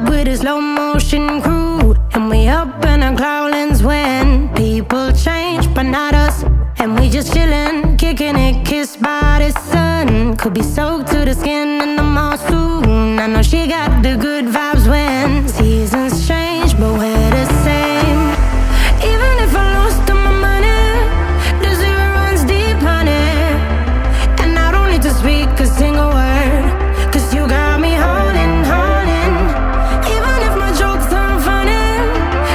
with a slow motion crew, and we up in our growlings when people change, but not us. And we just chillin', kicking it, kissed by the sun. Could be soaked to the skin in the mall soon. I know she got the good vibes when seasons change, but we're the same. Even if I lost all my money, the zero runs deep, honey. And I don't need to speak a single word, 'cause you got me holding, holding. Even if my jokes aren't funny,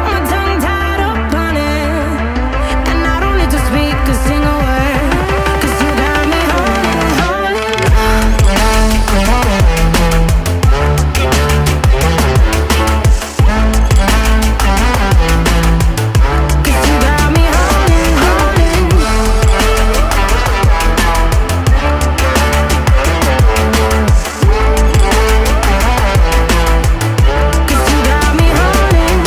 my tongue tied up on it. And I don't need to speak a single word, 'cause you got me holding, holding. 'Cause you got me holding, holding. 'Cause you got me holding.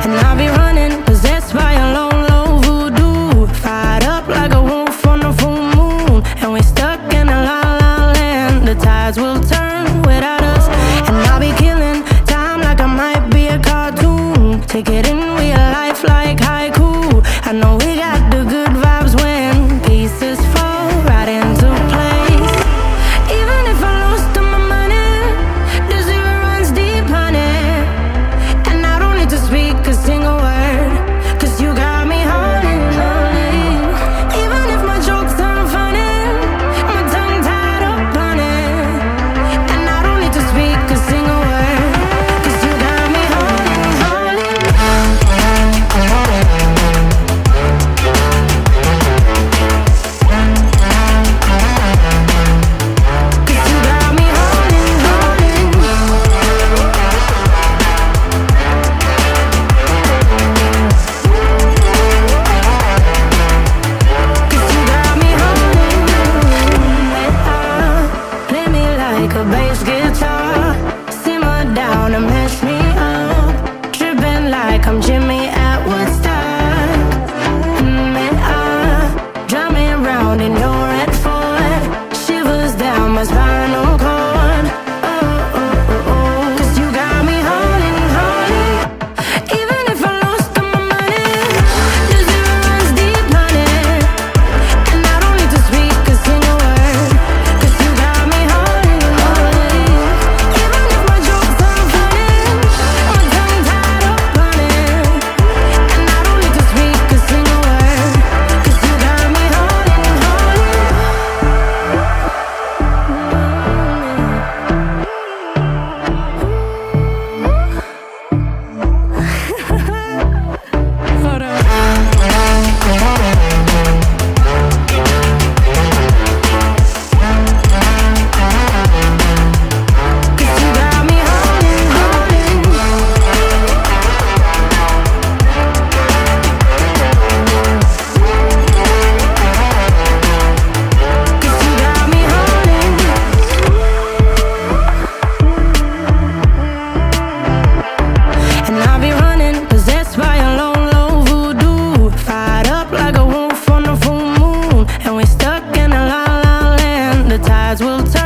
And I'll be running, possessed by a low, low voodoo. Fired up like a wolf on a full moon. And we're stuck in a la la land. The tides will turn without us. And I'll be killing time like I might be a cartoon. Take it in real life like haiku. I know we got the good vibes when pieces fall right into place. Even if I lost all my money, the zero runs deep, honey. And I don't need to speak a single word, 'cause you got me holding, holding. Even if my jokes aren't funny, my tongue tied up on it. And I don't need to speak a single word, 'cause you got me holding, holding. 'Cause you got me holding, holding. 'Cause you got me holding. Play me like a bass guitar, simmer down and mash me up, tripping like I'm Jimmy at Woodstock. Drive me around in your red Ford, shivers down my spinal cord. Oh, oh, oh, oh. 'Cause you got me holding, holding. Even if I lost all my money, the zero runs deep, honey. And I don't need to speak a single word, 'cause you got me holding, holding. Even if my jokes aren't funny, my tongue tied up on it. And I don't need to speak a single word, 'cause you got me holding, holding. Hold on. 'Cause you got me holding, holding. 'Cause you got me holding. And I'll be running, possessed by a low, low voodoo. Fired up like a wolf on a full moon. And we're stuck in a la la land. The tides will turn